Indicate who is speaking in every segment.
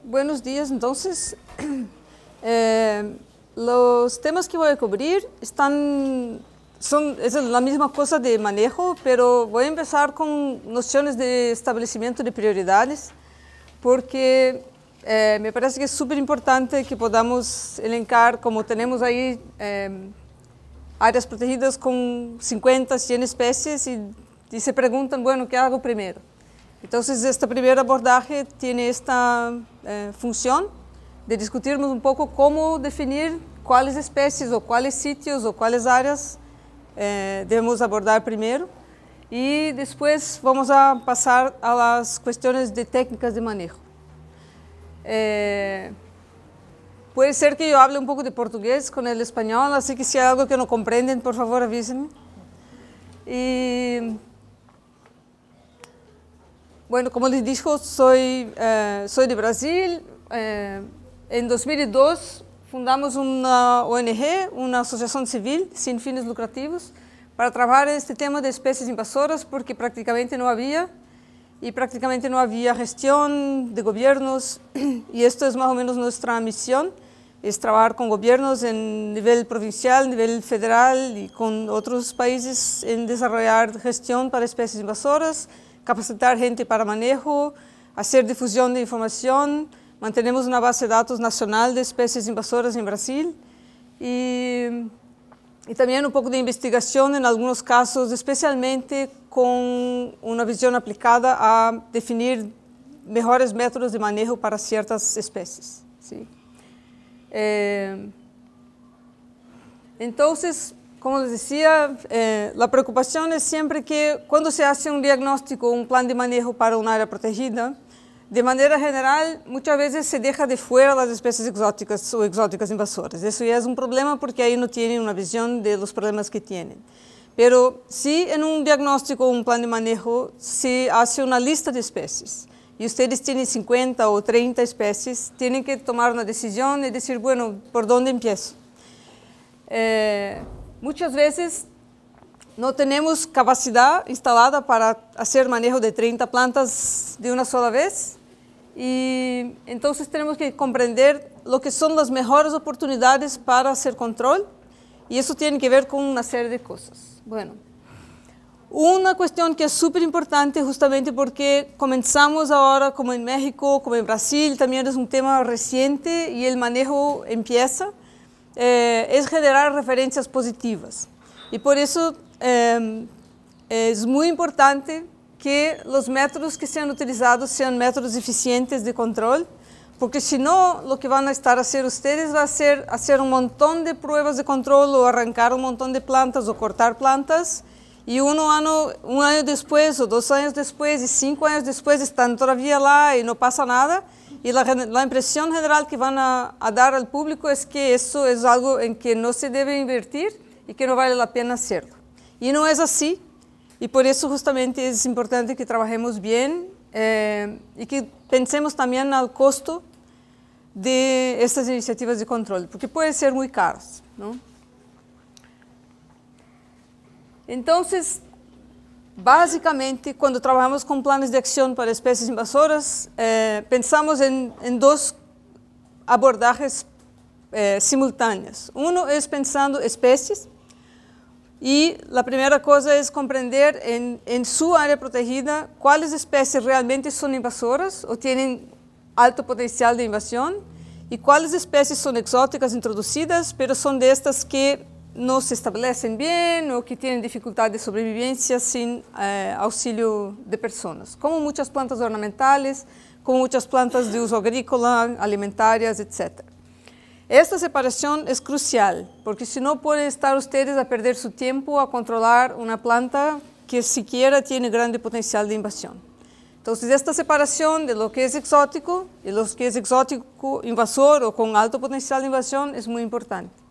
Speaker 1: Buenos días. Entonces, los temas que voy a cubrir es la misma cosa de manejo, pero voy a empezar con nociones de establecimiento de prioridades, porque me parece que es súper importante que podamos elencar, como tenemos ahí áreas protegidas con 50, 100 especies y se preguntan, bueno, ¿qué hago primero? Entonces, este primer abordaje tiene esta función de discutirmos un poco cómo definir cuáles especies o cuáles sitios o cuáles áreas debemos abordar primero, y después vamos a pasar a las cuestiones de técnicas de manejo. Puede ser que yo hable un poco de portugués con el español, así que si hay algo que no comprenden, por favor avísenme. Y bueno, como les dijo, soy de Brasil. En 2002 fundamos una ONG, una asociación civil sin fines lucrativos, para trabajar en este tema de especies invasoras, porque prácticamente no había gestión de gobiernos, y esto es más o menos nuestra misión, es trabajar con gobiernos en nivel provincial, nivel federal y con otros países en desarrollar gestión para especies invasoras, capacitar gente para manejo, hacer difusión de información. Mantenemos una base de datos nacional de especies invasoras en Brasil y también un poco de investigación en algunos casos, especialmente con una visión aplicada a definir mejores métodos de manejo para ciertas especies, ¿sí? Entonces, como les decía, la preocupación es siempre que cuando se hace un diagnóstico, un plan de manejo para un área protegida, de manera general, muchas veces se deja de fuera las especies exóticas o exóticas invasoras. Eso ya es un problema porque ahí no tienen una visión de los problemas que tienen. Pero si en un diagnóstico o un plan de manejo se hace una lista de especies y ustedes tienen 50 o 30 especies, tienen que tomar una decisión y decir, bueno, ¿por dónde empiezo? Muchas veces no tenemos capacidad instalada para hacer manejo de 30 plantas de una sola vez, y entonces tenemos que comprender lo que son las mejores oportunidades para hacer control, y eso tiene que ver con una serie de cosas. Bueno, una cuestión que es súper importante, justamente porque comenzamos ahora, como en México, como en Brasil, también es un tema reciente y el manejo empieza, es generar referencias positivas. Y por eso es muy importante que los métodos que sean utilizados sean métodos eficientes de control, porque si no, lo que van a estar haciendo ustedes va a ser hacer un montón de pruebas de control o arrancar un montón de plantas o cortar plantas, y un año después o 2 años después y 5 años después están todavía lá y no pasa nada, y la impresión general que van a dar al público es que eso es algo en que no se debe invertir y que no vale la pena hacerlo. Y no es así, y por eso justamente es importante que trabajemos bien y que pensemos también al costo de estas iniciativas de control, porque pueden ser muy caras, ¿no? Entonces, básicamente, cuando trabajamos con planes de acción para especies invasoras, pensamos en 2 abordajes simultáneos. Uno es pensando especies, y la primera cosa es comprender en su área protegida cuáles especies realmente son invasoras o tienen alto potencial de invasión, y cuáles especies son exóticas introducidas, pero son de estas que no se establecen bien o que tienen dificultad de sobrevivencia sin auxilio de personas, como muchas plantas ornamentales, como muchas plantas de uso agrícola, alimentarias, etc. Esta separación es crucial, porque si no pueden estar ustedes a perder su tiempo a controlar una planta que siquiera tiene grande potencial de invasión. Entonces, esta separación de lo que es exótico y lo que es exótico invasor o con alto potencial de invasión es muy importante.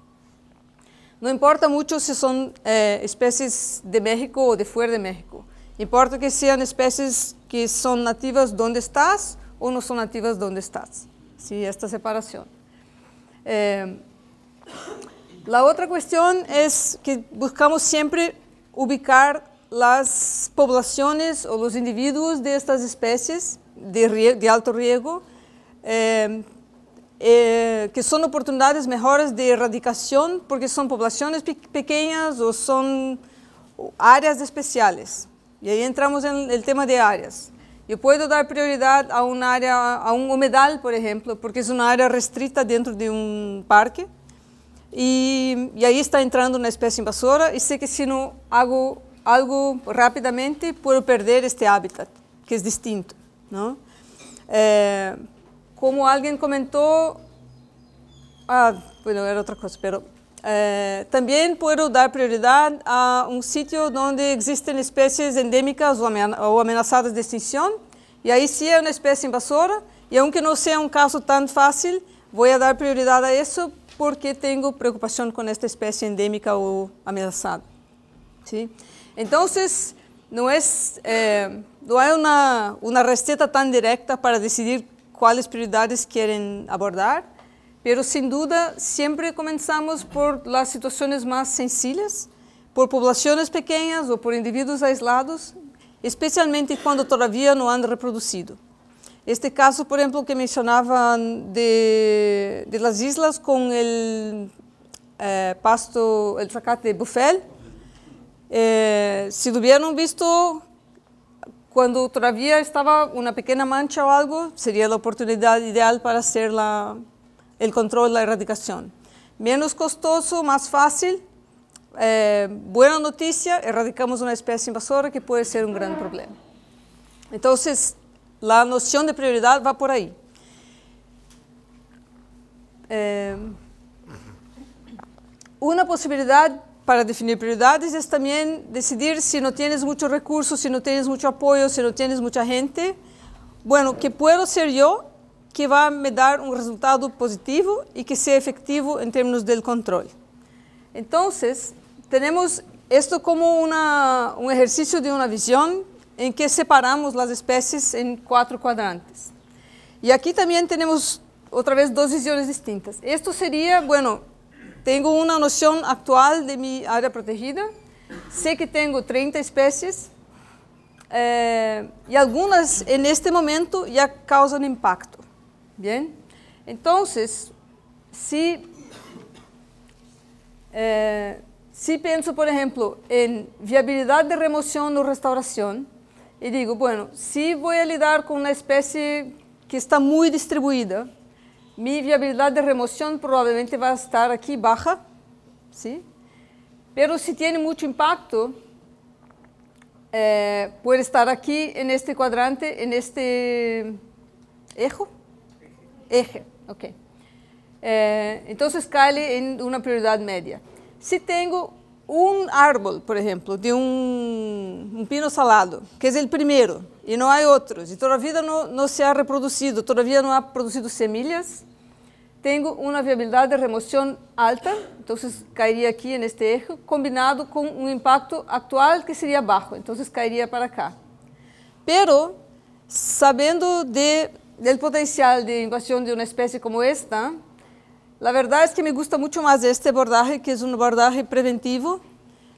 Speaker 1: No importa mucho si son especies de México o de fuera de México. Importa que sean especies que son nativas donde estás o no son nativas donde estás. Sí, esta separación. La otra cuestión es que buscamos siempre ubicar las poblaciones o los individuos de estas especies de alto riesgo que son oportunidades mejores de erradicación porque son poblaciones pequeñas o son áreas especiales. Y ahí entramos en el tema de áreas. Yo puedo dar prioridad a un área, a un humedal, por ejemplo, porque es una área restricta dentro de un parque. Y ahí está entrando una especie invasora y sé que si no hago algo rápidamente puedo perder este hábitat, que es distinto, ¿no? Como alguien comentó, bueno, era otra cosa, pero también puedo dar prioridad a un sitio donde existen especies endémicas o amenazadas de extinción, y ahí sí es una especie invasora, y aunque no sea un caso tan fácil, voy a dar prioridad a eso porque tengo preocupación con esta especie endémica o amenazada, ¿sí? Entonces, no hay una receta tan directa para decidir cuáles prioridades quieren abordar, pero sin duda siempre comenzamos por las situaciones más sencillas, por poblaciones pequeñas o por individuos aislados, especialmente cuando todavía no han reproducido. Este caso, por ejemplo, que mencionaban de las islas con el pasto, el zacate de Buffel, si lo hubieran visto cuando todavía estaba una pequeña mancha o algo, sería la oportunidad ideal para hacer el control, la erradicación. Menos costoso, más fácil, buena noticia, erradicamos una especie invasora que puede ser un gran problema. Entonces, la noción de prioridad va por ahí. Una posibilidad para definir prioridades es también decidir si no tienes muchos recursos, si no tienes mucho apoyo, si no tienes mucha gente. Bueno, ¿qué puedo ser yo que va a me dar un resultado positivo y que sea efectivo en términos del control? Entonces, tenemos esto como un ejercicio de una visión en que separamos las especies en 4 cuadrantes. Y aquí también tenemos otra vez 2 visiones distintas. Esto sería, bueno, tengo una noción actual de mi área protegida, sé que tengo 30 especies y algunas en este momento ya causan impacto. Bien, entonces, si pienso, por ejemplo, en viabilidad de remoción o restauración, y digo, bueno, si voy a lidiar con una especie que está muy distribuida, mi viabilidad de remoción probablemente va a estar aquí baja, ¿sí? Pero si tiene mucho impacto, puede estar aquí en este cuadrante, en este eje, ok. Entonces cae en una prioridad media. Si tengo un árbol, por ejemplo, de un pino salado, que es el primero, y no hay otros, y todavía no se ha reproducido, todavía no ha producido semillas, tengo una viabilidad de remoción alta, entonces caería aquí en este eje, combinado con un impacto actual que sería bajo, entonces caería para acá. Pero, sabiendo del potencial de invasión de una especie como esta, la verdad es que me gusta mucho más este abordaje, que es un abordaje preventivo,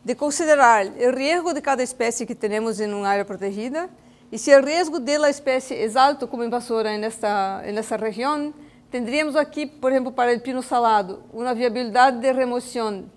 Speaker 1: de considerar el riesgo de cada especie que tenemos en un área protegida, y si el riesgo de la especie es alto como invasora en esta región, tendríamos aquí, por ejemplo, para el pino salado, una viabilidad de remoción.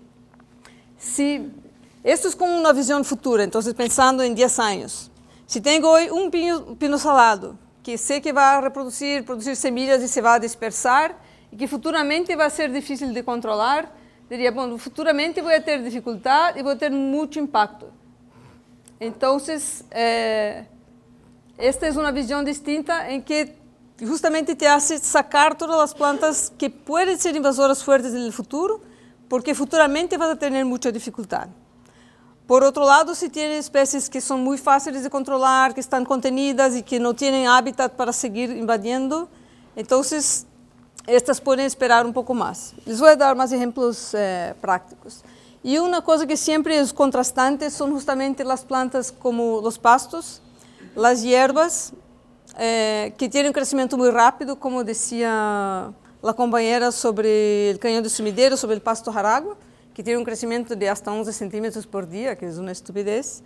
Speaker 1: Esto es como una visión futura, entonces pensando en 10 años. Si tengo hoy un pino salado, que sé que va a producir semillas y se va a dispersar, y que futuramente va a ser difícil de controlar, diría, bueno, futuramente voy a tener dificultad y voy a tener mucho impacto. Entonces, esta es una visión distinta en que justamente te hace sacar todas las plantas que pueden ser invasoras fuertes en el futuro, porque futuramente vas a tener mucha dificultad. Por otro lado, si tienes especies que son muy fáciles de controlar, que están contenidas y que no tienen hábitat para seguir invadiendo, entonces estas pueden esperar un poco más. Les voy a dar más ejemplos prácticos. Y una cosa que siempre es contrastante son justamente las plantas como los pastos, las hierbas, que tienen un crecimiento muy rápido, como decía la compañera sobre el cañón de sumidero, sobre el pasto jaragua, que tiene un crecimiento de hasta 11 centímetros por día, que es una estupidez,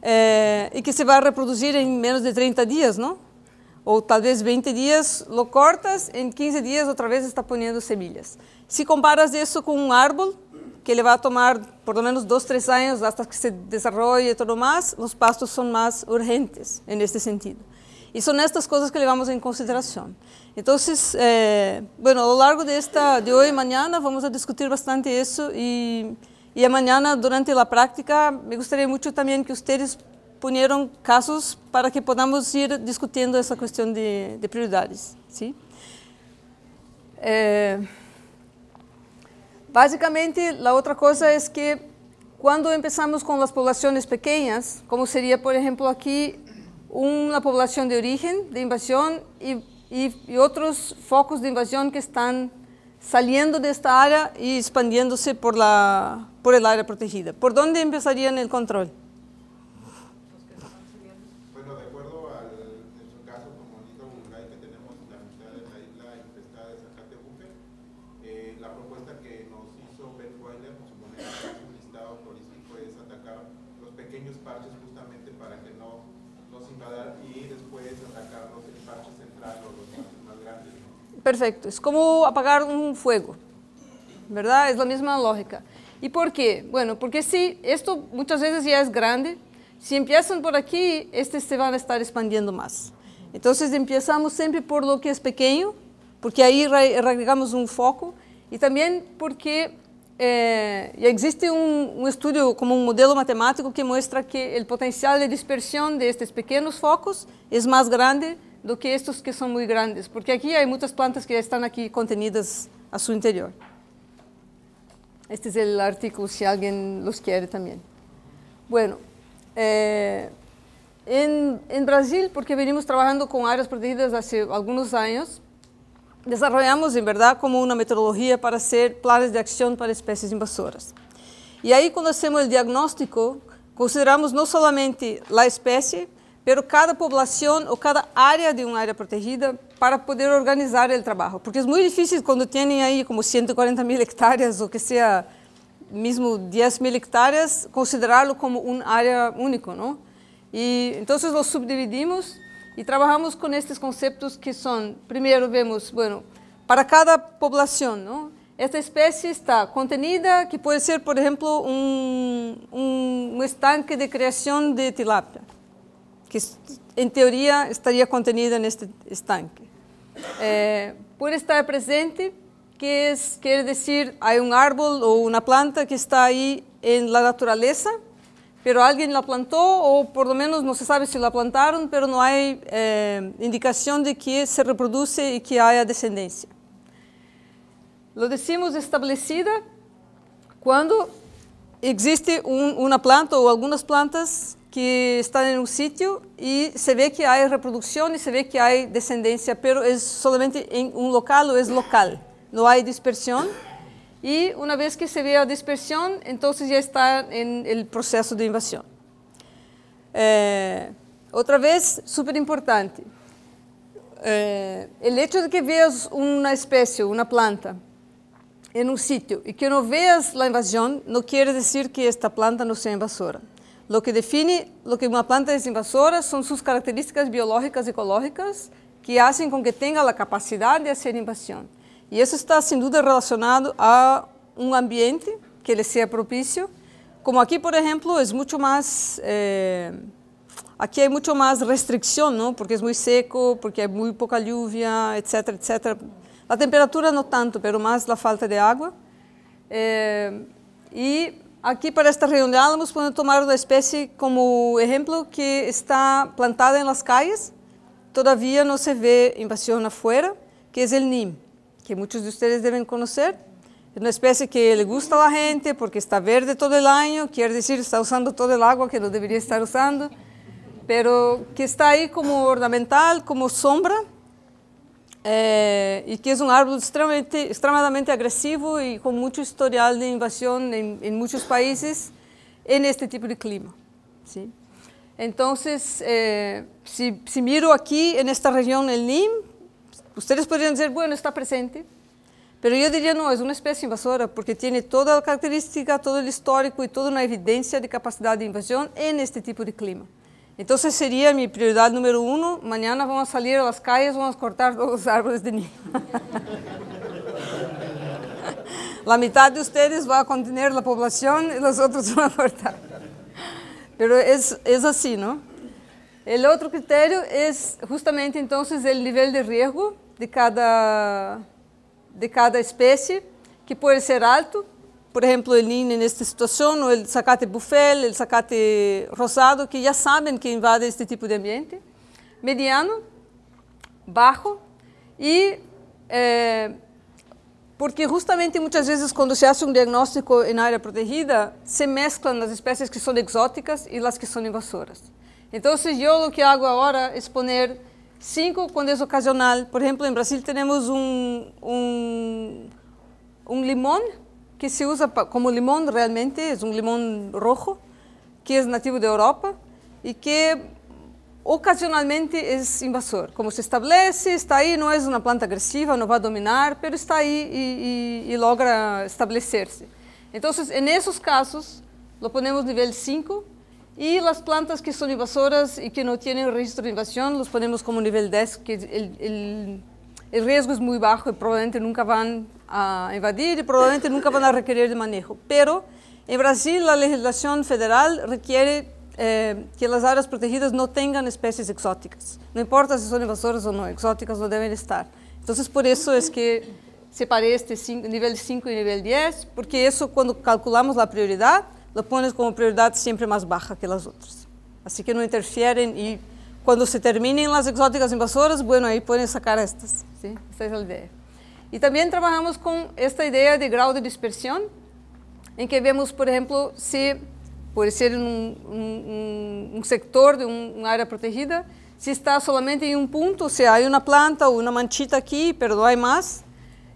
Speaker 1: y que se va a reproducir en menos de 30 días, ¿no? o tal vez 20 días lo cortas, en 15 días otra vez está poniendo semillas. Si comparas eso con un árbol, que le va a tomar por lo menos 2, 3 años hasta que se desarrolle todo más, los pastos son más urgentes en este sentido. Y son estas cosas que llevamos en consideración. Entonces, bueno, a lo largo de hoy y mañana vamos a discutir bastante eso y mañana durante la práctica me gustaría mucho también que ustedes ponieran casos para que podamos ir discutiendo esa cuestión de prioridades, ¿sí? Básicamente, la otra cosa es que cuando empezamos con las poblaciones pequeñas, como sería, por ejemplo, aquí una población de origen, de invasión y otros focos de invasión que están saliendo de esta área y expandiéndose por el área protegida. ¿Por dónde empezarían el control?
Speaker 2: Bueno, de acuerdo en su caso, como en Isla Burungay, que tenemos la mitad de la isla infestada de Zacatepuque, la propuesta que nos hizo Ben Weiler, nos supone que es un listado turístico, es atacar los pequeños parches justamente para que no nos invadan y después atacarlos el parche central o los parches más grandes, ¿no?
Speaker 1: Perfecto, es como apagar un fuego, ¿verdad? Es la misma lógica. ¿Y por qué? Bueno, porque si esto muchas veces ya es grande, si empiezan por aquí, se van a estar expandiendo más. Entonces empezamos siempre por lo que es pequeño, porque ahí irradiamos un foco, y también porque ya existe un estudio como un modelo matemático que muestra que el potencial de dispersión de estos pequeños focos es más grande do que estos que son muy grandes, porque aquí hay muchas plantas que ya están aquí contenidas a su interior. Este es el artículo si alguien los quiere también. Bueno, en Brasil, porque venimos trabajando con áreas protegidas hace algunos años, desarrollamos en verdad como una metodología para hacer planes de acción para especies invasoras. Y ahí cuando hacemos el diagnóstico, consideramos no solamente la especie, pero cada población o cada área de un área protegida para poder organizar el trabajo. Porque es muy difícil cuando tienen ahí como 140.000 hectáreas o que sea mismo 10.000 hectáreas, considerarlo como un área único, ¿no? Y entonces lo subdividimos y trabajamos con estos conceptos que son, primero vemos, bueno, para cada población, ¿no? Esta especie está contenida, que puede ser, por ejemplo, un estanque de creación de tilapia, que en teoría estaría contenida en este estanque. Puede estar presente, quiere decir, hay un árbol o una planta que está ahí en la naturaleza, pero alguien la plantó, o por lo menos no se sabe si la plantaron, pero no hay indicación de que se reproduce y que haya descendencia. Lo decimos establecida cuando existe una planta o algunas plantas que están en un sitio y se ve que hay reproducción y se ve que hay descendencia, pero es solamente en un local o es local, no hay dispersión. Y una vez que se vea dispersión, entonces ya está en el proceso de invasión. Otra vez, súper importante, el hecho de que veas una especie, una planta, en un sitio y que no veas la invasión, no quiere decir que esta planta no sea invasora. Lo que define lo que una planta es invasora son sus características biológicas y ecológicas que hacen con que tenga la capacidad de hacer invasión. Y eso está sin duda relacionado a un ambiente que le sea propicio. Como aquí, por ejemplo, es mucho más, aquí hay mucho más restricción, ¿no? Porque es muy seco, porque hay muy poca lluvia, etcétera, etcétera. La temperatura no tanto, pero más la falta de agua. Y aquí para esta región de Álamos podemos tomar una especie como ejemplo que está plantada en las calles. Todavía no se ve invasión afuera, que es el NIM, que muchos de ustedes deben conocer. Es una especie que le gusta a la gente porque está verde todo el año, quiere decir está usando todo el agua que no debería estar usando, pero que está ahí como ornamental, como sombra, y que es un árbol extremadamente agresivo y con mucho historial de invasión en muchos países en este tipo de clima, ¿sí? Entonces, si miro aquí en esta región el NIM, ustedes podrían decir, bueno, está presente, pero yo diría no, es una especie invasora porque tiene toda la característica, todo el histórico y toda una evidencia de capacidad de invasión en este tipo de clima. Entonces sería mi prioridad número 1. Mañana vamos a salir a las calles, vamos a cortar todos los árboles de niño. La mitad de ustedes va a contener la población y los otros van a cortar. Pero es así, ¿no? El otro criterio es justamente entonces el nivel de riesgo de cada especie, que puede ser alto. Por ejemplo, el NIN en esta situación, o el zacate bufel, el zacate rosado, que ya saben que invade este tipo de ambiente. Mediano, bajo, y porque justamente muchas veces cuando se hace un diagnóstico en área protegida, se mezclan las especies que son exóticas y las que son invasoras. Entonces yo lo que hago ahora es poner 5 cuando es ocasional. Por ejemplo, en Brasil tenemos un limón que se usa como limón realmente, es un limón rojo, que es nativo de Europa y que ocasionalmente es invasor. Como se establece, está ahí, no es una planta agresiva, no va a dominar, pero está ahí y logra establecerse. Entonces, en esos casos, lo ponemos nivel 5 y las plantas que son invasoras y que no tienen registro de invasión, los ponemos como nivel 10, que el riesgo es muy bajo y probablemente nunca van a invadir y probablemente nunca van a requerir de manejo. Pero en Brasil la legislación federal requiere que las áreas protegidas no tengan especies exóticas. No importa si son invasoras o no, exóticas no deben estar. Entonces por eso es que separé este nivel 5 y nivel 10, porque eso cuando calculamos la prioridad, lo pones como prioridad siempre más baja que las otras. Así que no interfieren y cuando se terminen las exóticas invasoras, bueno, ahí pueden sacar estas. ¿Sí? Esta es la idea. Y también trabajamos con esta idea de grado de dispersión, en que vemos, por ejemplo, si puede ser en un sector de un área protegida, si está solamente en un punto, o sea, hay una planta o una manchita aquí, pero no hay más.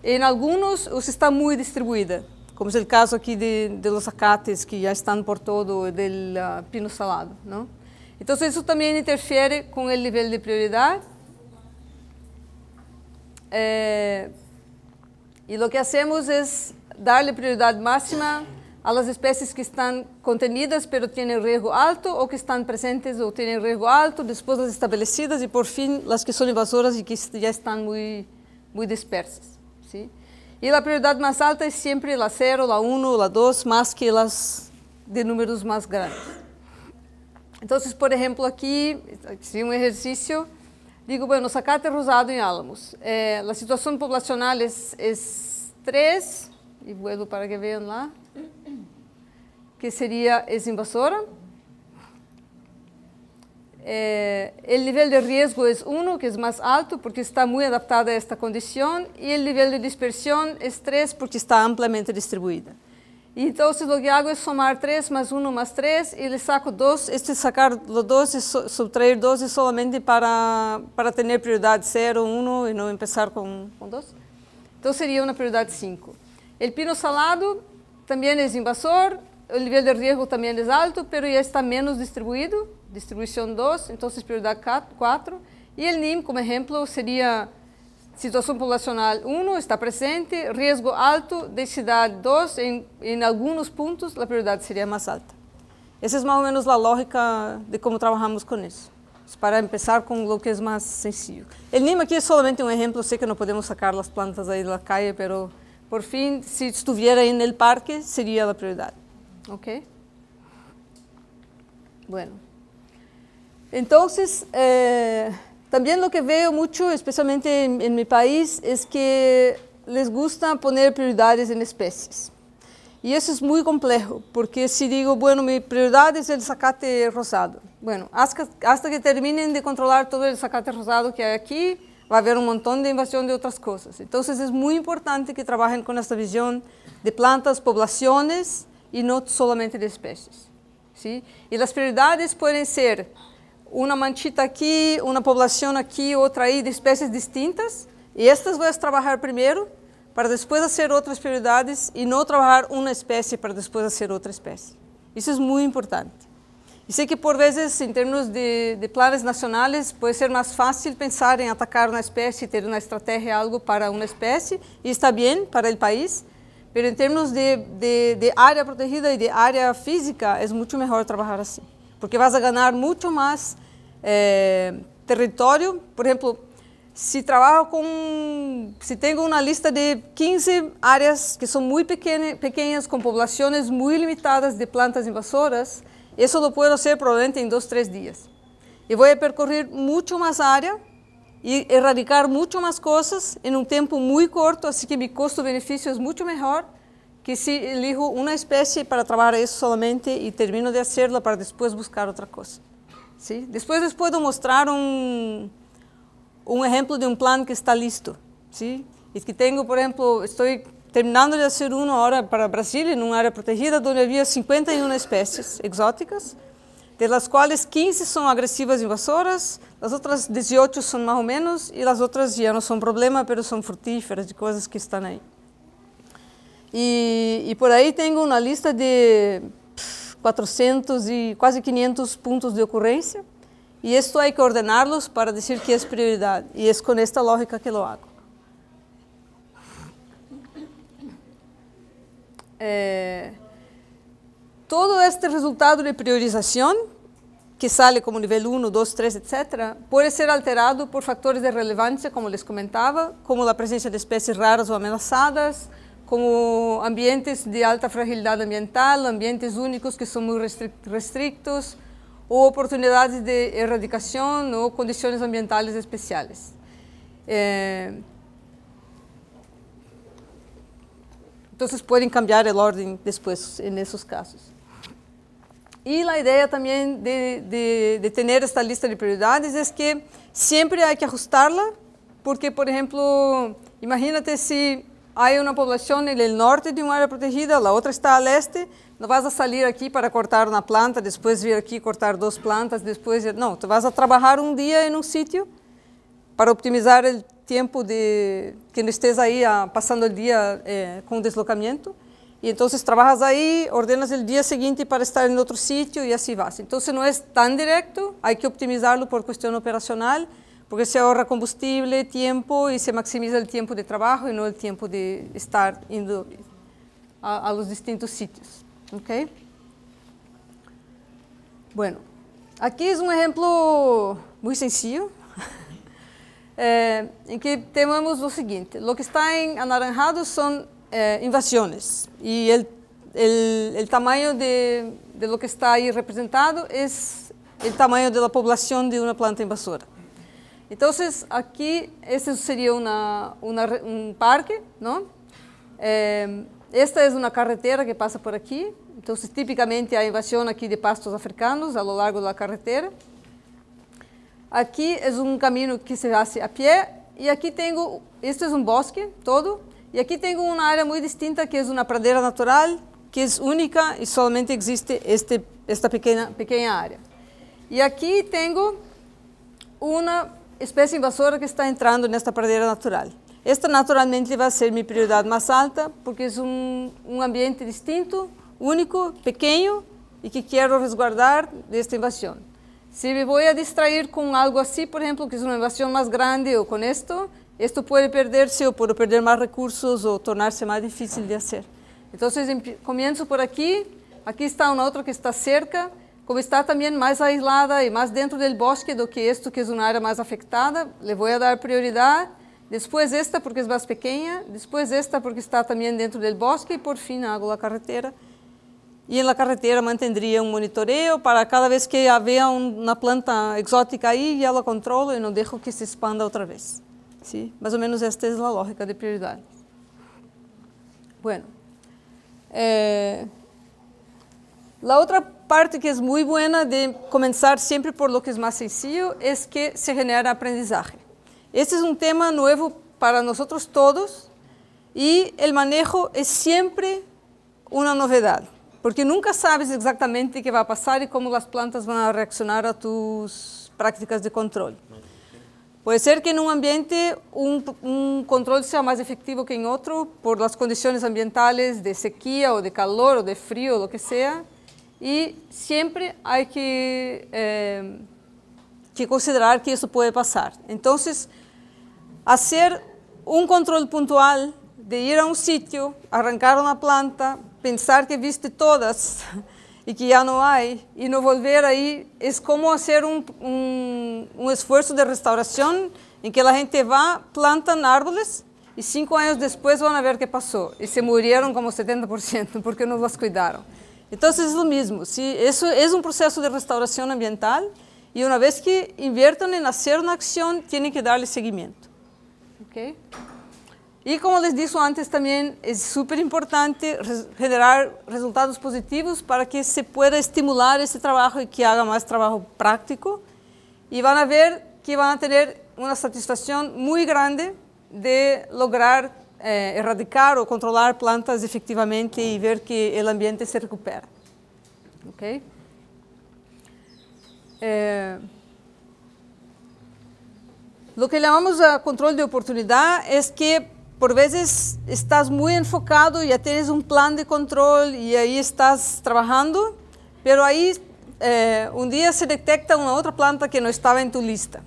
Speaker 1: En algunos, o si está muy distribuida, como es el caso aquí de los zacates, que ya están por todo, del pino salado, ¿no? Entonces, eso también interfiere con el nivel de prioridad. Y lo que hacemos es darle prioridad máxima a las especies que están contenidas, pero tienen riesgo alto, o que están presentes o tienen riesgo alto, después las establecidas, y por fin las que son invasoras y que ya están muy dispersas. ¿Sí? Y la prioridad más alta es siempre la 0, la 1, la 2, más que las de números más grandes. Entonces, por ejemplo, aquí, si un ejercicio, digo, bueno, zacate rosado en Álamos. La situación poblacional es 3, y vuelvo para que vean lá, que es invasora. El nivel de riesgo es 1, que es más alto porque está muy adaptada a esta condición, y el nivel de dispersión es 3 porque está ampliamente distribuida. Y entonces lo que hago es sumar 3 más 1 más 3 y le saco 2. Sacar los 2 y subtraer 2 es solamente para tener prioridad 0, 1 y no empezar con 2. Entonces sería una prioridad 5. El pino salado también es invasor, el nivel de riesgo también es alto, pero ya está menos distribuido, distribución 2, entonces prioridad 4. Y el NIM, como ejemplo, sería situación poblacional 1, está presente, riesgo alto, densidad 2, en algunos puntos la prioridad sería más alta. Esa es más o menos la lógica de cómo trabajamos con eso, para empezar con lo que es más sencillo. El NIM aquí es solamente un ejemplo, sé que no podemos sacar las plantas ahí de la calle, pero por fin, si estuviera en el parque, sería la prioridad. ¿Ok? Bueno. Entonces, también lo que veo mucho, especialmente en mi país, es que les gusta poner prioridades en especies. Y eso es muy complejo, porque si digo, bueno, mi prioridad es el zacate rosado. Bueno, hasta que terminen de controlar todo el zacate rosado que hay aquí, va a haber un montón de invasión de otras cosas. Entonces es muy importante que trabajen con esta visión de plantas, poblaciones, y no solamente de especies. ¿Sí? Y las prioridades pueden ser una manchita aquí, una población aquí, otra ahí, de especies distintas, y estas voy a trabajar primero para después hacer otras prioridades y no trabajar una especie para después hacer otra especie. Eso es muy importante. Y sé que por veces, en términos de planes nacionales, puede ser más fácil pensar en atacar una especie, tener una estrategia, algo para una especie, y está bien para el país, pero en términos de área protegida y de área física, es mucho mejor trabajar así. porque vas a ganar mucho más territorio. Por ejemplo, si tengo una lista de 15 áreas que son muy pequeñas, con poblaciones muy limitadas de plantas invasoras, eso lo puedo hacer probablemente en 2 o 3 días. Y voy a percorrer mucho más área y erradicar mucho más cosas en un tiempo muy corto, así que mi costo-beneficio es mucho mejor que si elijo una especie para trabajar eso solamente y termino de hacerlo para después buscar otra cosa. ¿Sí? Después les puedo mostrar un ejemplo de un plan que está listo. ¿Sí? Es que tengo, por ejemplo, estoy terminando de hacer uno ahora para Brasil, en un área protegida, donde había 51 especies exóticas, de las cuales 15 son agresivas invasoras, las otras 18 son más o menos, y las otras ya no son problema, pero son fructíferas y cosas que están ahí. Y por ahí tengo una lista de 400 y casi 500 puntos de ocurrencia, y esto hay que ordenarlos para decir que es prioridad, y es con esta lógica que lo hago. Todo este resultado de priorización, que sale como nivel 1, 2, 3, etc., puede ser alterado por factores de relevancia, como les comentaba, como la presencia de especies raras o amenazadas, como ambientes de alta fragilidad ambiental, ambientes únicos que son muy restrictos, o oportunidades de erradicación o condiciones ambientales especiales. Entonces pueden cambiar el orden después en esos casos. Y la idea también de tener esta lista de prioridades es que siempre hay que ajustarla, porque, por ejemplo, imagínate si hay una población en el norte de un área protegida, la otra está al este, no vas a salir aquí para cortar una planta, después vir aquí cortar 2 plantas, después... No, tú vas a trabajar un día en un sitio para optimizar el tiempo de que no estés ahí pasando el día con deslocamiento. Y entonces trabajas ahí, ordenas el día siguiente para estar en otro sitio y así vas. Entonces no es tan directo, hay que optimizarlo por cuestión operacional, porque se ahorra combustible, tiempo y se maximiza el tiempo de trabajo y no el tiempo de estar indo a los distintos sitios. ¿Okay? Bueno, aquí es un ejemplo muy sencillo, en que tenemos lo siguiente. Lo que está en anaranjado son invasiones y el tamaño de lo que está ahí representado es el tamaño de la población de una planta invasora. Entonces aquí este sería un parque, ¿no? Esta es una carretera que pasa por aquí, entonces típicamente hay invasión aquí de pastos africanos a lo largo de la carretera. Aquí es un camino que se hace a pie y aquí tengo, esto es un bosque todo, y aquí tengo una área muy distinta que es una pradera natural, que es única y solamente existe esta pequeña área. Y aquí tengo una especie invasora que está entrando en esta pradera natural. Esta naturalmente va a ser mi prioridad más alta porque es un ambiente distinto, único, pequeño y que quiero resguardar de esta invasión. Si me voy a distraer con algo así, por ejemplo, que es una invasión más grande o con esto puede perderse o puedo perder más recursos o tornarse más difícil de hacer. Entonces comienzo por aquí, aquí está una otra que está cerca, como está también más aislada y más dentro del bosque do que esto que es una área más afectada, le voy a dar prioridad, después esta porque es más pequeña, después esta porque está también dentro del bosque y por fin hago la carretera. Y en la carretera mantendría un monitoreo para cada vez que vea una planta exótica ahí, ya la controlo y no dejo que se expanda otra vez. ¿Sí? Más o menos esta es la lógica de prioridad. Bueno, la otra parte que es muy buena de comenzar siempre por lo que es más sencillo es que se genera aprendizaje. Este es un tema nuevo para nosotros todos y el manejo es siempre una novedad, porque nunca sabes exactamente qué va a pasar y cómo las plantas van a reaccionar a tus prácticas de control. Puede ser que en un ambiente un control sea más efectivo que en otro por las condiciones ambientales de sequía o de calor o de frío o lo que sea. Y siempre hay que considerar que eso puede pasar. Entonces, hacer un control puntual de ir a un sitio, arrancar una planta, pensar que viste todas y que ya no hay, y no volver ahí, es como hacer un esfuerzo de restauración en que la gente va, plantan árboles y 5 años después van a ver qué pasó, y se murieron como 70% porque no los cuidaron. Entonces es lo mismo, ¿sí? Eso es un proceso de restauración ambiental, y una vez que inviertan en hacer una acción, tienen que darle seguimiento. ¿Okay? Y como les dije antes también, es súper importante generar resultados positivos para que se pueda estimular ese trabajo y que haga más trabajo práctico. Y van a ver que van a tener una satisfacción muy grande de lograr erradicar o controlar plantas efectivamente y ver que el ambiente se recupera. ¿Okay? Lo que llamamos a control de oportunidad es que por veces estás muy enfocado, ya tienes un plan de control y ahí estás trabajando, pero ahí un día se detecta una otra planta que no estaba en tu lista.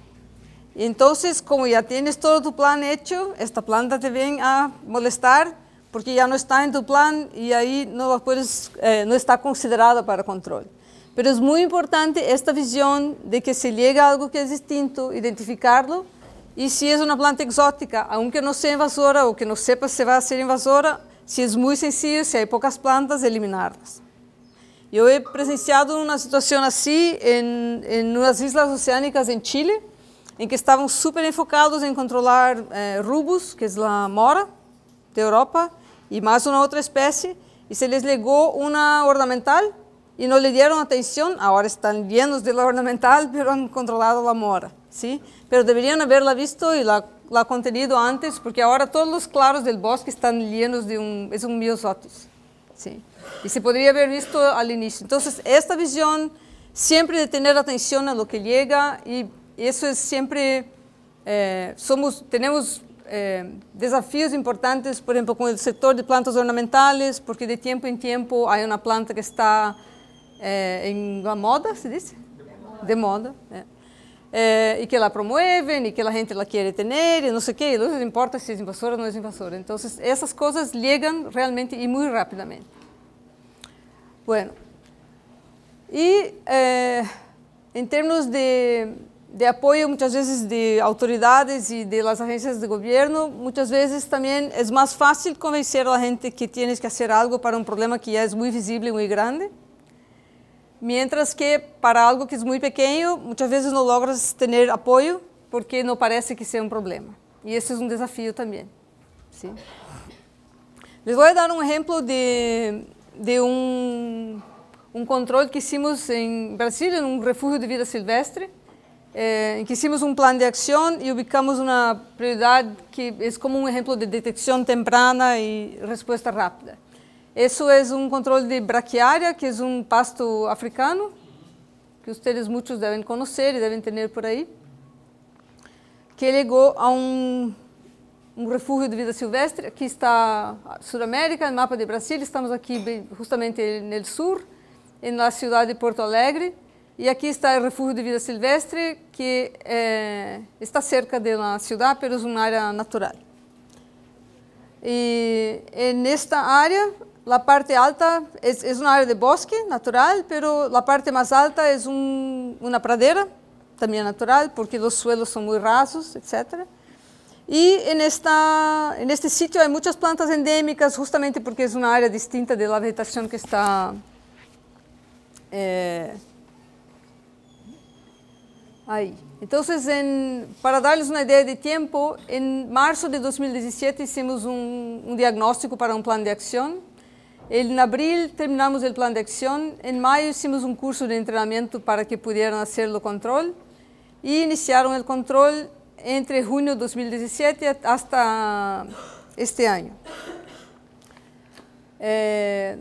Speaker 1: Y entonces, como ya tienes todo tu plan hecho, esta planta te viene a molestar porque ya no está en tu plan y ahí no está considerada para control. Pero es muy importante esta visión de que se llega a algo que es distinto, identificarlo. Y si es una planta exótica, aunque no sea invasora o que no sepa si va a ser invasora, si es muy sencillo, si hay pocas plantas, eliminarlas. Yo he presenciado una situación así en unas islas oceánicas en Chile, en que estaban súper enfocados en controlar rubus, que es la mora de Europa, y más una otra especie, y se les legó una ornamental y no le dieron atención. Ahora están llenos de la ornamental, pero han controlado la mora, ¿sí? Pero deberían haberla visto y la contenido antes, porque ahora todos los claros del bosque están llenos de es un Myosotis, ¿sí? Y se podría haber visto al inicio. Entonces, esta visión siempre de tener atención a lo que llega, y eso es siempre, tenemos desafíos importantes, por ejemplo, con el sector de plantas ornamentales, porque de tiempo en tiempo hay una planta que está en la moda, ¿se dice? De moda. Y que la promueven y que la gente la quiere tener y no sé qué, y no les importa si es invasora o no es invasora. Entonces, esas cosas llegan realmente y muy rápidamente. Bueno, y en términos de apoyo muchas veces de autoridades y de las agencias de gobierno, muchas veces también es más fácil convencer a la gente que tienes que hacer algo para un problema que ya es muy visible y muy grande. Mientras que para algo que es muy pequeño, muchas veces no logras tener apoyo porque no parece que sea un problema. Y ese es un desafío también, ¿sí? Les voy a dar un ejemplo de un control que hicimos en Brasil, en un refugio de vida silvestre, en que hicimos un plan de acción y ubicamos una prioridad que es como un ejemplo de detección temprana y respuesta rápida. Eso es un control de braquiária, que es un pasto africano, que ustedes muchos deben conocer y deben tener por ahí, que llegó a un refugio de vida silvestre. Aquí está Sudamérica, el mapa de Brasil, estamos aquí justamente en el sur, en la ciudad de Porto Alegre, y aquí está el refugio de vida silvestre, que está cerca de la ciudad, pero es un área natural. Y en esta área, la parte alta es una área de bosque natural, pero la parte más alta es una pradera, también natural, porque los suelos son muy rasos, etc. Y en este sitio hay muchas plantas endémicas, justamente porque es una área distinta de la vegetación que está ahí. Entonces, para darles una idea de tiempo, en marzo de 2017 hicimos un diagnóstico para un plan de acción. En abril terminamos el plan de acción. En mayo hicimos un curso de entrenamiento para que pudieran hacer el control. Y iniciaron el control entre junio de 2017 hasta este año.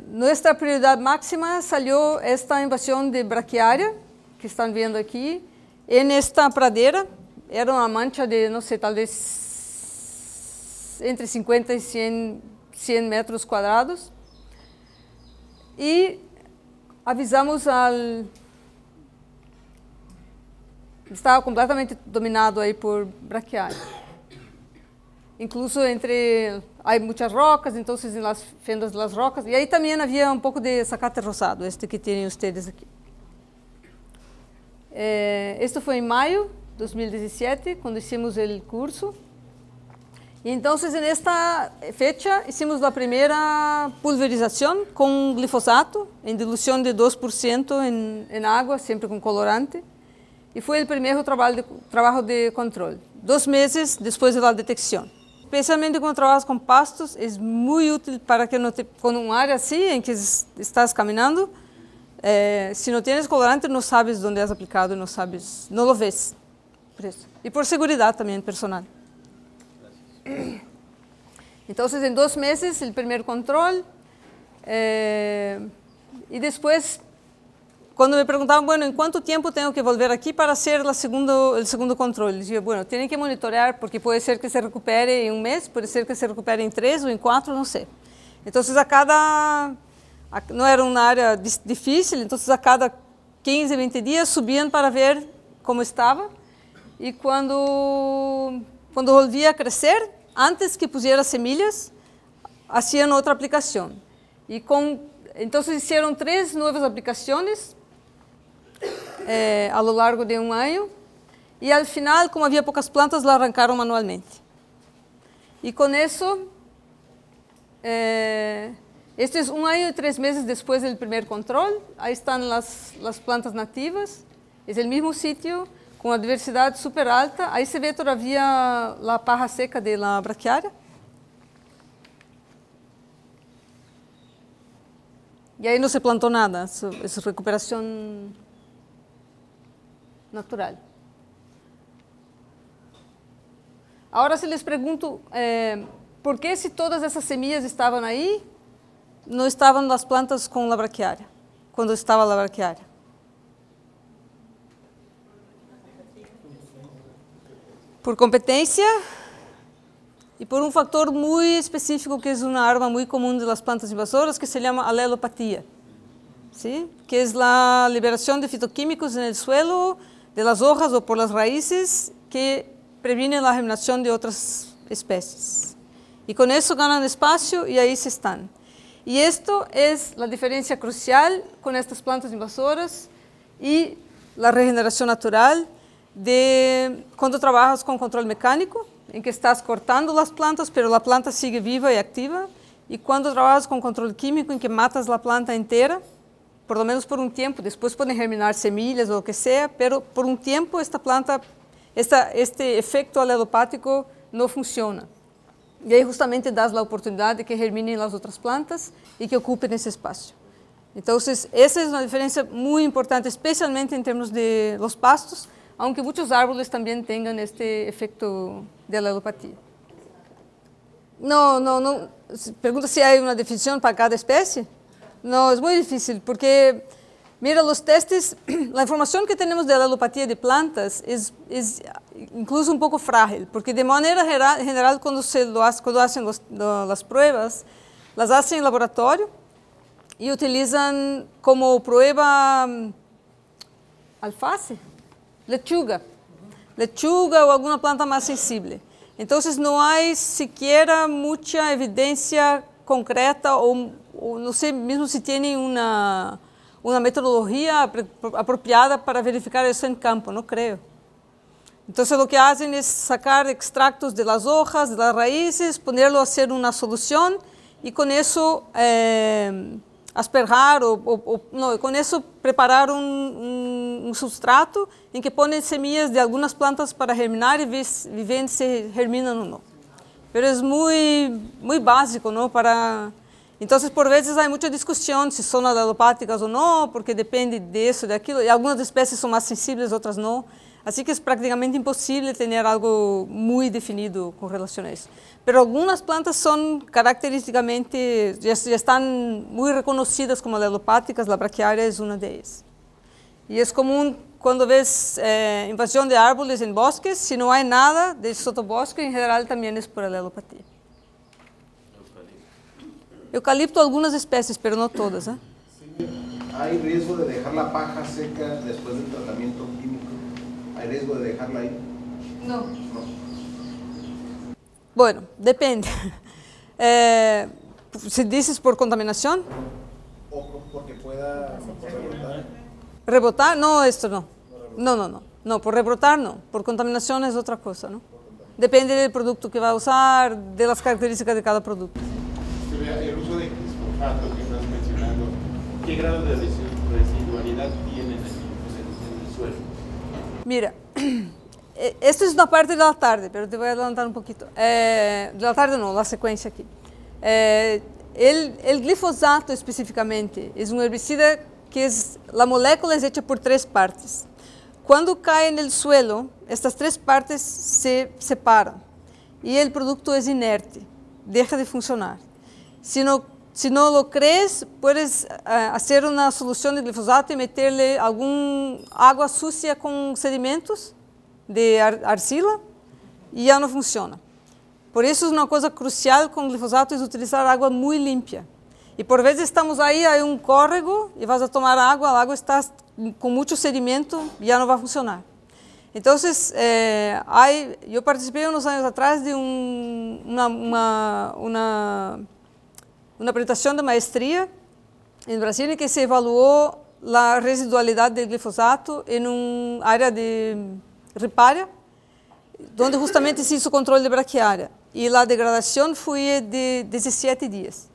Speaker 1: Nuestra prioridad máxima salió esta invasión de braquiária, que están viendo aquí, en esta pradera. Era una mancha de, no sé, tal vez entre 50 y 100 metros cuadrados. Y avisamos estaba completamente dominado aí por braquiária. incluso hay muchas rocas, entonces en las fendas de las rocas, y ahí también había un poco de zacate rosado, este que tienen ustedes aquí. Esto fue en mayo de 2017, cuando hicimos el curso. Y entonces en esta fecha hicimos la primera pulverización con glifosato en dilución de 2% en agua, siempre con colorante. Y fue el primer trabajo de control, 2 meses después de la detección. Especialmente cuando trabajas con pastos, es muy útil para que con un área así en que estás caminando, si no tienes colorante no sabes dónde has aplicado, no lo ves. Por eso. Y por seguridad también personal. Entonces en 2 meses el primer control, y después cuando me preguntaban, bueno, ¿en cuánto tiempo tengo que volver aquí para hacer el segundo control? Decía, bueno, tienen que monitorear porque puede ser que se recupere en 1 mes, puede ser que se recupere en 3 o en 4, no sé. Entonces no era una área difícil, entonces a cada 15, 20 días subían para ver cómo estaba. Y cuando volvía a crecer, antes que pusiera semillas, hacían otra aplicación. Entonces hicieron 3 nuevas aplicaciones a lo largo de 1 año. Y al final, como había pocas plantas, la arrancaron manualmente. Y con eso, este es 1 año y 3 meses después del primer control. Ahí están las plantas nativas. Es el mismo sitio, con una diversidad súper alta. Ahí se ve todavía la paja seca de la braquiaria. Y ahí no se plantó nada, es recuperación natural. Ahora si les pregunto, ¿por qué si todas esas semillas estaban ahí, no estaban las plantas con la braquiaria, cuando estaba la braquiaria? Por competencia y por un factor muy específico que es una arma muy común de las plantas invasoras que se llama alelopatía, ¿sí? Que es la liberación de fitoquímicos en el suelo, de las hojas o por las raíces que previenen la germinación de otras especies. Y con eso ganan espacio y ahí se están. Y esto es la diferencia crucial con estas plantas invasoras y la regeneración natural de cuando trabajas con control mecánico, en que estás cortando las plantas, pero la planta sigue viva y activa, y cuando trabajas con control químico, en que matas la planta entera, por lo menos por un tiempo, después pueden germinar semillas o lo que sea, pero por un tiempo esta planta, este efecto alelopático no funciona. Y ahí justamente das la oportunidad de que germinen las otras plantas y que ocupen ese espacio. Entonces, esa es una diferencia muy importante, especialmente en términos de los pastos, aunque muchos árboles también tengan este efecto de alelopatía. No. Pregunta si hay una definición para cada especie. No, es muy difícil, porque, mira, los testes, la información que tenemos de alelopatía de plantas es incluso un poco frágil, porque de manera general cuando hacen las pruebas, las hacen en laboratorio y utilizan como prueba alface, lechuga o alguna planta más sensible. Entonces no hay siquiera mucha evidencia concreta o no sé mismo si tienen una metodología apropiada para verificar eso en campo, no creo. Entonces lo que hacen es sacar extractos de las hojas, de las raíces, ponerlo a hacer una solución y con eso asperjar con eso preparar un sustrato en que ponen semillas de algunas plantas para germinar y ven si germinan o no. Pero es muy básico, ¿no? Entonces, por veces hay mucha discusión si son alelopáticas o no, porque depende de eso, de aquilo, y algunas especies son más sensibles, otras no. Así que es prácticamente imposible tener algo muy definido con relación a eso. Pero algunas plantas son característicamente, ya están muy reconocidas como alelopáticas, la braquiaria es una de ellas. Y es común cuando ves invasión de árboles en bosques, si no hay nada de sotobosque, en general también es por alelopatía. Eucalipto algunas especies, pero no todas. Sí.
Speaker 3: ¿Hay riesgo de dejar la paja seca después del tratamiento químico? ¿Hay riesgo de dejarla ahí?
Speaker 1: No. Bueno, depende. Si dices por contaminación.
Speaker 3: O porque pueda rebotar.
Speaker 1: ¿Rebotar? No, esto no. No, por rebrotar no. Por contaminación es otra cosa, ¿no? Depende del producto que va a usar, de las características de cada producto.
Speaker 2: El uso de fosfato que estás mencionando, ¿qué grado de residualidad tienen en el suelo?
Speaker 1: Mira, esto es una parte de la tarde, pero te voy a adelantar un poquito. De la tarde no, la secuencia aquí. El glifosato específicamente es un herbicida que la molécula es hecha por 3 partes. Cuando cae en el suelo, estas 3 partes se separan y el producto es inerte, deja de funcionar. Si no lo crees, puedes hacer una solución de glifosato y meterle agua sucia con sedimentos de arcila y ya no funciona. Por eso es una cosa crucial con glifosato es utilizar agua muy limpia. Y por veces estamos ahí, hay un córrego y vas a tomar agua, el agua está con mucho sedimento y ya no va a funcionar. Entonces, yo participé unos años atrás de una presentación de maestría en Brasil en que se evaluó la residualidad del glifosato en un área de riparia, donde justamente se hizo control de braquiária. Y la degradación fue de 17 días.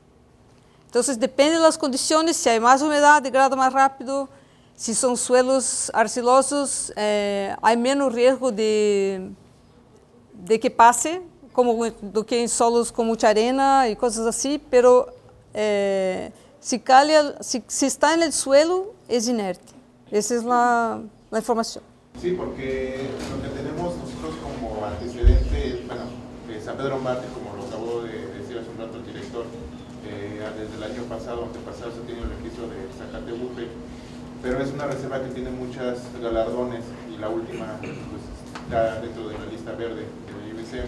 Speaker 1: Entonces, depende de las condiciones, si hay más humedad, degrada más rápido, si son suelos arcilosos, hay menos riesgo de que pase, do que en solos con mucha arena y cosas así, pero si está en el suelo, es inerte. Esa es la información.
Speaker 2: Sí, porque lo que tenemos nosotros como antecedente, bueno, San Pedro Mártir, como lo acabó de decir hace un rato el director, desde el año pasado, antepasado, se tiene el registro de Zacatebupe, pero es una reserva que tiene muchos galardones y la última pues, está dentro de la lista verde del IBC,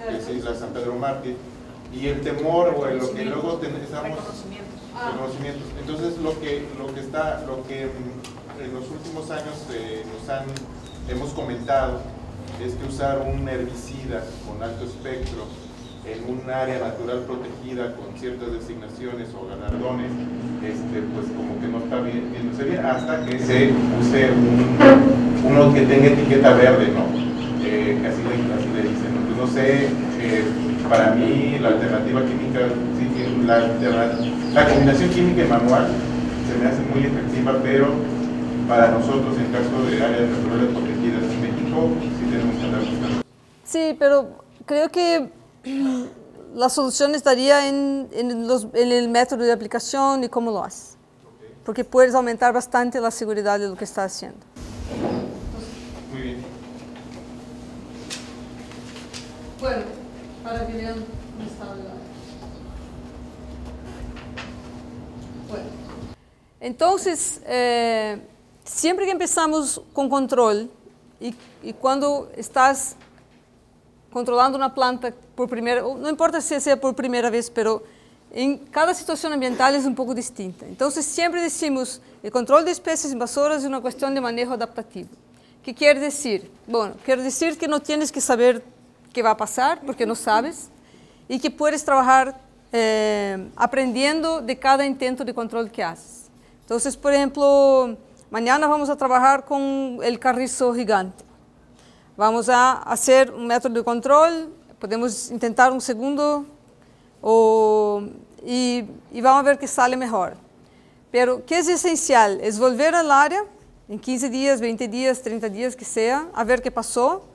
Speaker 2: que es Isla San Pedro Mártir, y el temor o lo que luego estamos reconocimientos. Entonces lo que en los últimos años hemos comentado es que usar un herbicida con alto espectro en un área natural protegida con ciertas designaciones o galardones, pues como que no está viéndose bien hasta que se use uno que tenga etiqueta verde, ¿no? Que así le dicen. Entonces, no sé, para mí la alternativa química, sí, la combinación química y manual se me hace muy efectiva, pero para nosotros, en caso de áreas naturales protegidas en México, sí tenemos que andar buscando.
Speaker 1: Sí, pero creo que la solución estaría en el método de aplicación y cómo lo haces. Porque puedes aumentar bastante la seguridad de lo que estás haciendo.
Speaker 2: Muy bien.
Speaker 1: Bueno, para que vean cómo está la... Bueno, entonces, siempre que empezamos con control y cuando estás controlando una planta por primera, no importa si sea por primera vez, pero en cada situación ambiental es un poco distinta. Entonces siempre decimos, el control de especies invasoras es una cuestión de manejo adaptativo. ¿Qué quiere decir? Bueno, quiere decir que no tienes que saber qué va a pasar, porque no sabes, y que puedes trabajar aprendiendo de cada intento de control que haces. Entonces, por ejemplo, mañana vamos a trabajar con el carrizo gigante. Vamos a hacer un método de control, podemos intentar un segundo y vamos a ver qué sale mejor. Pero, ¿qué es esencial? Es volver al área en 15 días, 20 días, 30 días, que sea, a ver qué pasó,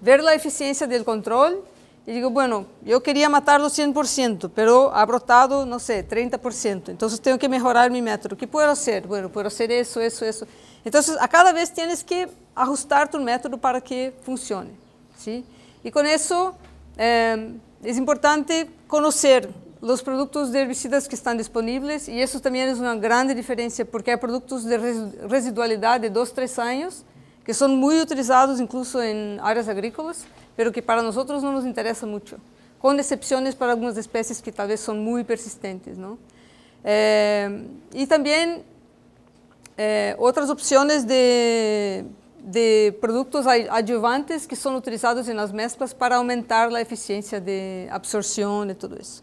Speaker 1: ver la eficiencia del control y digo, bueno, yo quería matarlo 100%, pero ha brotado, no sé, 30%, entonces tengo que mejorar mi método. ¿Qué puedo hacer? Bueno, puedo hacer eso. Entonces, a cada vez tienes que ajustar tu método para que funcione, ¿sí? Y con eso es importante conocer los productos de herbicidas que están disponibles y eso también es una gran diferencia porque hay productos de residualidad de 2-3 años que son muy utilizados incluso en áreas agrícolas, pero que para nosotros no nos interesa mucho, con excepciones para algunas especies que tal vez son muy persistentes, ¿no? Y también otras opciones de de productos adjuvantes que são utilizados nas mezclas para aumentar a eficiência de absorção e tudo isso.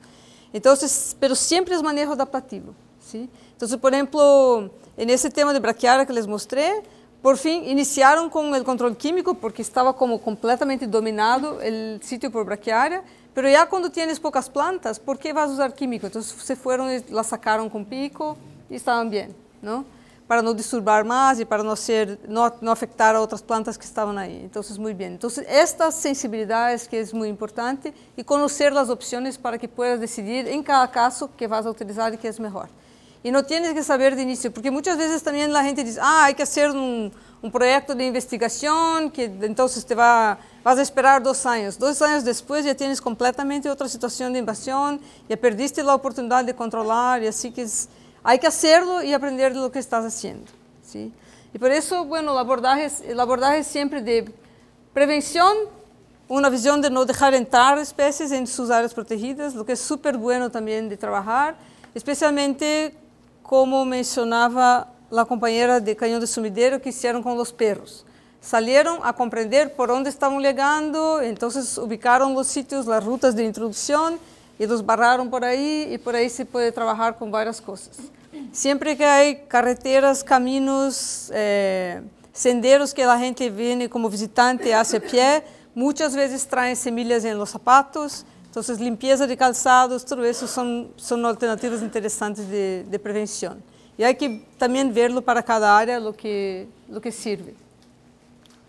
Speaker 1: Então, pero sempre é manejo adaptativo. ¿Sí? Então, por exemplo, nesse tema de braquiária que les mostrei, por fim, iniciaram com o controle químico, porque estava como completamente dominado o sítio por braquiária, pero já quando tienes poucas plantas, ¿por que vas a usar químico? Então, se foram e la sacaram com pico e estavam bem, não? Para não disturbar mais e para não afetar a outras plantas que estavam aí. Então, muito bem. Então, estas sensibilidades que é muito importante e conhecer as opções para que puedas decidir em cada caso que vas a utilizar e que é melhor. E não tienes que saber de início, porque muitas vezes também a gente diz, há que fazer um projeto de investigação, que então vas a esperar 2 anos. 2 anos depois já tienes completamente outra situação de invasão, já perdiste a oportunidade de controlar, e assim que há que hacerlo e aprender do que estás fazendo. ¿Sí? E por isso, bueno, a abordagem sempre de prevenção, uma visão de não deixar entrar espécies em suas áreas protegidas, o que é super bueno também de trabalhar, especialmente como mencionava a companheira de Canhão de Sumidero que fizeram com os perros. Salieron a compreender por onde estavam chegando, então ubicaram os sítios, as rutas de introdução, e los barraram por aí, e por aí se pode trabalhar com várias coisas. Sempre que há carreteras, caminhos, senderos que a gente vem como visitante hacia pé, muitas vezes traem semillas em los zapatos, então limpeza de calçados, tudo isso são alternativas interessantes de prevenção. E há que também verlo para cada área, lo que sirve.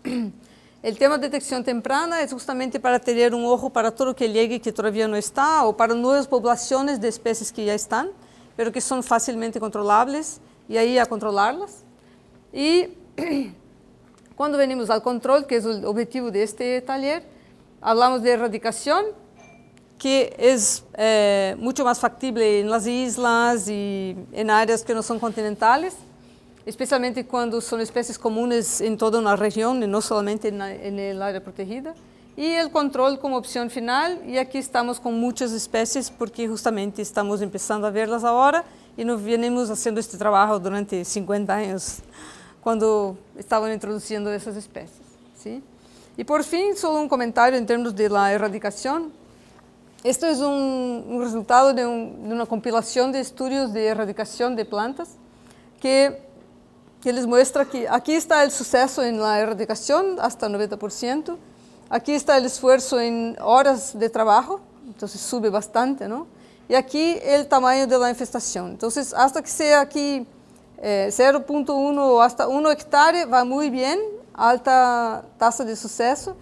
Speaker 1: O tema de detecção temprana é justamente para ter um ojo para tudo que chegue que todavía não está, ou para novas populações de espécies que já estão, mas que são facilmente controláveis, e aí a controlá-las. E quando venimos ao controle, que é o objetivo deste taller, falamos de erradicação, que é muito mais factível nas islas e em áreas que não são continentais, especialmente quando são espécies comuns em toda uma região, e não somente na área protegida. E o controle como opção final, e aqui estamos com muitas espécies, porque justamente estamos começando a vê-las agora, e nós venimos fazendo este trabalho durante 50 anos, quando estavam introduzindo essas espécies. ¿Sí? E por fim, só um comentário em termos de erradicação. Este é um resultado de uma compilação de estudos de erradicação de plantas, que les muestra que aqui está o sucesso em la erradicação, hasta 90%. Aqui está o esforço em horas de trabalho, então sube bastante, não? E aqui o tamanho da infestação. Então, hasta que seja aqui 0,1 ou hasta 1 hectare, vai muito bem, alta taxa de sucesso.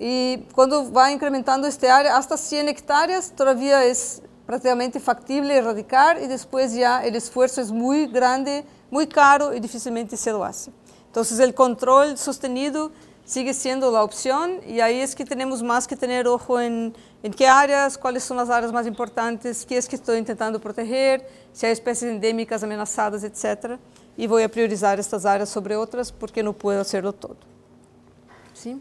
Speaker 1: E quando vai incrementando esta área, hasta 100 hectares, todavía é praticamente factível erradicar, e depois já o esforço é muito grande, muito caro e dificilmente se lo hace. Então, o controle sostenido sigue sendo a opção, e aí é que temos mais que ter ojo em que áreas, quais são as áreas mais importantes, que é que estou tentando proteger, se há espécies endêmicas ameaçadas, etc. E vou priorizar estas áreas sobre outras, porque não posso hacerlo todo. Sim?